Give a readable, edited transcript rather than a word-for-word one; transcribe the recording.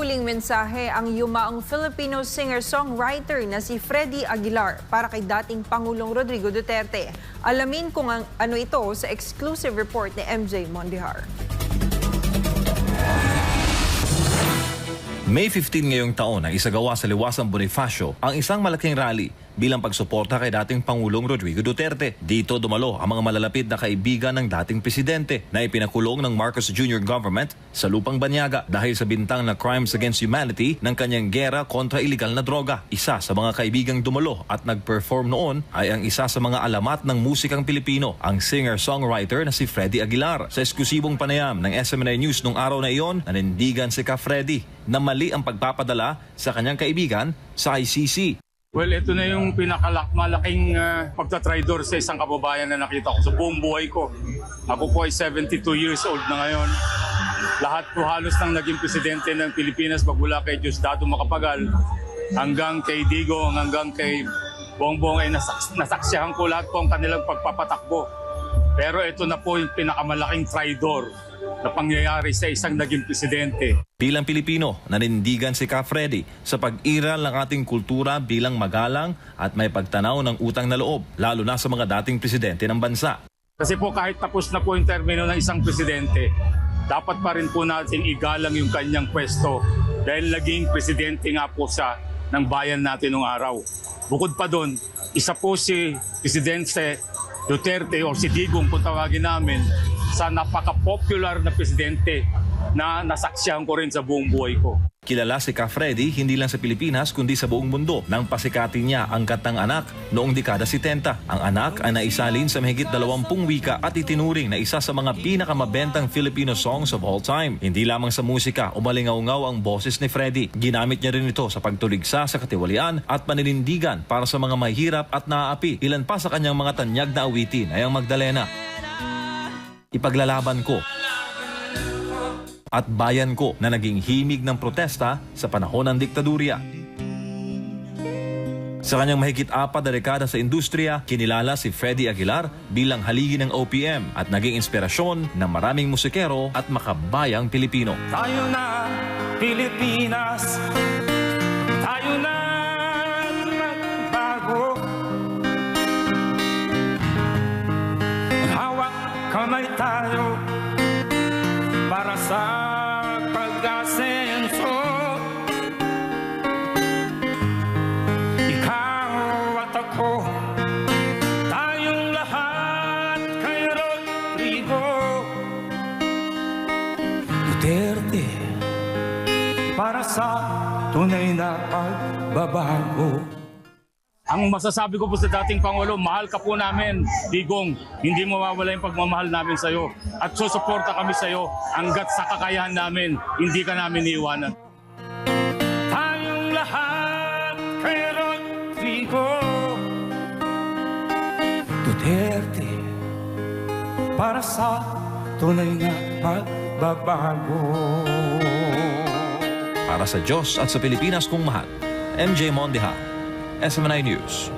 huling mensahe ang yumaong Filipino singer-songwriter na si Freddy Aguilar para kay dating Pangulong Rodrigo Duterte. Alamin kung ano ito sa exclusive report ni MJ Mondihar. May 15 ngayong taon ang isagawa sa Liwasang Bonifacio ang isang malaking rally bilang pagsuporta kay dating Pangulong Rodrigo Duterte. Dito dumalo ang mga malalapit na kaibigan ng dating presidente na ipinakulong ng Marcos Jr. government sa lupang Banyaga dahil sa bintang na crimes against humanity ng kanyang gera kontra iligal na droga. Isa sa mga kaibigang dumalo at nag-perform noon ay ang isa sa mga alamat ng musikang Pilipino, ang singer-songwriter na si Freddy Aguilar. Sa eksklusibong panayam ng SMNI News nung araw na iyon, nanindigan si Freddy na mali ang pagpapadala sa kanyang kaibigan sa ICC. Well, ito na yung pinakamalaking pagtatraidor sa isang kababayan na nakita ko sa buong buhay ko. Ako po ay 72 years old na ngayon. Lahat po halos ng naging presidente ng Pilipinas magmula kay Diosdado Macapagal hanggang kay Digong, hanggang kay Bongbong ay nasaksihan ko lahat po ang kanilang pagpapatakbo. Pero ito na po yung pinakamalaking traidor na pangyayari sa isang naging presidente. Bilang Pilipino, nanindigan si Freddy sa pag-iral ng ating kultura bilang magalang at may pagtanaw ng utang na loob, lalo na sa mga dating presidente ng bansa. Kasi po kahit tapos na po yung termino ng isang presidente, dapat pa rin po natin igalang yung kanyang pwesto dahil naging presidente nga po siya ng bayan natin nung araw. Bukod pa doon, isa po si Presidente Duterte o si Digong kung tawagin namin sa napaka-popular na presidente na nasaksihan ko rin sa buong buhay ko. Kilala si Freddy hindi lang sa Pilipinas kundi sa buong mundo nang pasikatin niya ang Katang Anak noong dekada 70. Ang anak ay naisalin sa mahigit 20 wika at itinuring na isa sa mga pinakamabentang Filipino songs of all time. Hindi lamang sa musika o malingaw-ngaw ang boses ni Freddy. Ginamit niya rin ito sa pagtuligsa sa katiwalian at paninindigan para sa mga mahirap at naaapi. Ilan pa sa kanyang mga tanyag na awitin ay ang Magdalena, Ipaglalaban Ko, at Bayan Ko na naging himig ng protesta sa panahon ng diktadurya. Sa kanyang mahigit 4 na dekada sa industriya, kinilala si Freddy Aguilar bilang haligi ng OPM at naging inspirasyon ng maraming musikero at makabayang Pilipino. Tayo na, Pilipinas, tayo na magbago. Hawak kamay tayo para sa pag-asenso. Ikaw at ako, tayong lahat kay Rodrigo Duterte para sa tunay na pagbabago. Ang masasabi ko po sa dating Pangulo, mahal ka po namin, Digong. Hindi mawawala yung pagmamahal namin sa iyo. At susuporta kami sa iyo hanggat sa kakayahan namin, hindi ka namin iiwanan. Tayong lahat kay Rodrigo Duterte para sa tunay na pagbabago. Para sa Diyos at sa Pilipinas kong mahal, MJ Mondihar, SMNI News.